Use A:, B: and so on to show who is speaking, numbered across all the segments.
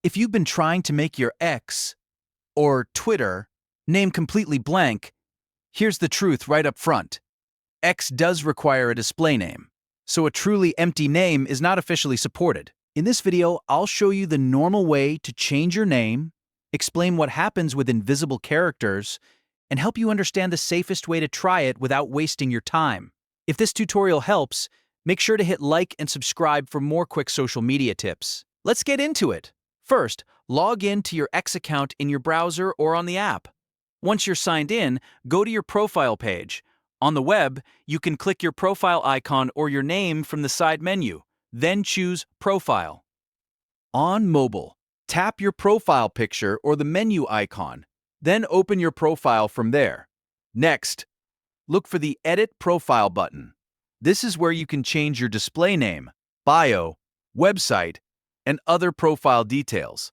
A: If you've been trying to make your X or Twitter name completely blank, here's the truth right up front. X does require a display name, so a truly empty name is not officially supported. In this video, I'll show you the normal way to change your name, explain what happens with invisible characters, and help you understand the safest way to try it without wasting your time. If this tutorial helps, make sure to hit like and subscribe for more quick social media tips. Let's get into it. First, log in to your X account in your browser or on the app. Once you're signed in, go to your profile page. On the web, you can click your profile icon or your name from the side menu, then choose Profile. On mobile, tap your profile picture or the menu icon, then open your profile from there. Next, look for the Edit Profile button. This is where you can change your display name, bio, website, and other profile details.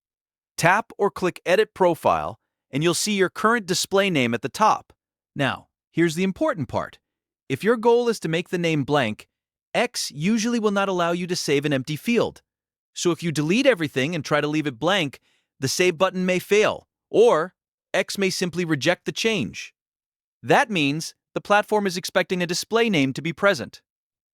A: Tap or click Edit Profile, and you'll see your current display name at the top. Now, here's the important part. If your goal is to make the name blank, X usually will not allow you to save an empty field. So if you delete everything and try to leave it blank, the Save button may fail, or X may simply reject the change. That means the platform is expecting a display name to be present.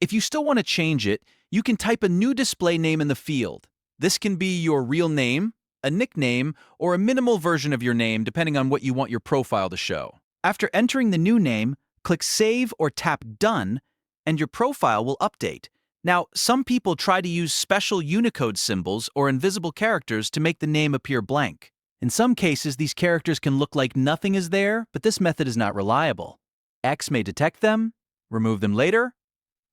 A: If you still want to change it, you can type a new display name in the field. This can be your real name, a nickname, or a minimal version of your name depending on what you want your profile to show. After entering the new name, click Save or tap Done, and your profile will update. Now, some people try to use special Unicode symbols or invisible characters to make the name appear blank. In some cases, these characters can look like nothing is there, but this method is not reliable. X may detect them, remove them later,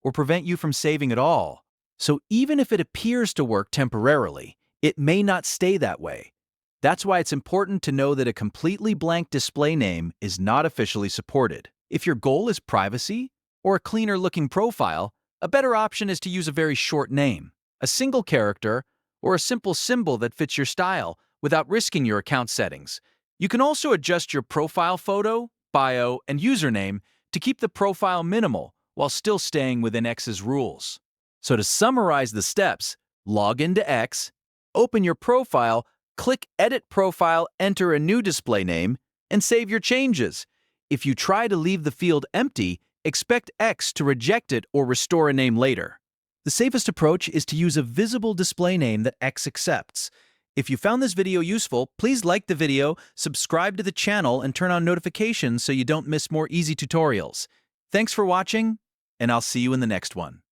A: or prevent you from saving at all. So even if it appears to work temporarily, it may not stay that way. That's why it's important to know that a completely blank display name is not officially supported. If your goal is privacy or a cleaner-looking profile, a better option is to use a very short name, a single character, or a simple symbol that fits your style without risking your account settings. You can also adjust your profile photo, bio, and username to keep the profile minimal while still staying within X's rules. So to summarize the steps, log into X, open your profile, click Edit Profile, enter a new display name, and save your changes. If you try to leave the field empty, expect X to reject it or restore a name later. The safest approach is to use a visible display name that X accepts. If you found this video useful, please like the video, subscribe to the channel, and turn on notifications so you don't miss more easy tutorials. Thanks for watching, and I'll see you in the next one.